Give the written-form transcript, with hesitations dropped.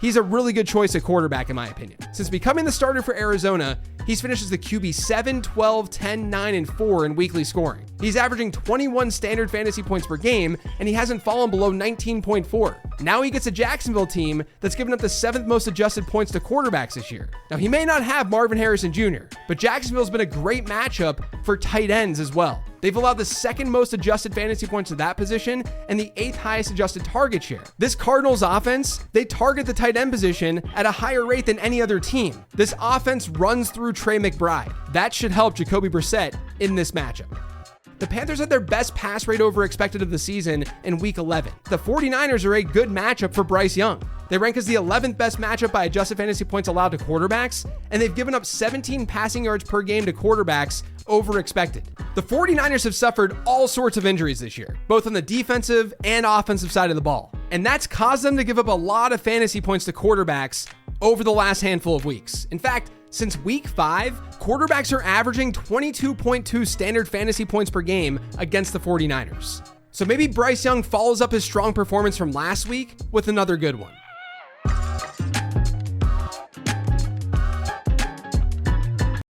he's a really good choice at quarterback in my opinion. Since becoming the starter for Arizona, he's finished as the QB 7, 12, 10, 9, and 4 in weekly scoring. He's averaging 21 standard fantasy points per game, and he hasn't fallen below 19.4. Now he gets a Jacksonville team that's given up the 7th most adjusted points to quarterbacks this year. Now he may not have Marvin Harrison Jr., but Jacksonville's been a great matchup for tight ends as well. They've allowed the 2nd most adjusted fantasy points to that position and the 8th highest adjusted target share. This Cardinals offense, they target the tight end position at a higher rate than any other team. This offense runs through Trey McBride. That should help Jacoby Brissett in this matchup. The Panthers had their best pass rate over expected of the season in week 11. The 49ers are a good matchup for Bryce Young. They rank as the 11th best matchup by adjusted fantasy points allowed to quarterbacks, and they've given up 17 passing yards per game to quarterbacks over expected. The 49ers have suffered all sorts of injuries this year, both on the defensive and offensive side of the ball, and that's caused them to give up a lot of fantasy points to quarterbacks over the last handful of weeks. In fact, since week 5, quarterbacks are averaging 22.2 standard fantasy points per game against the 49ers. So maybe Bryce Young follows up his strong performance from last week with another good one.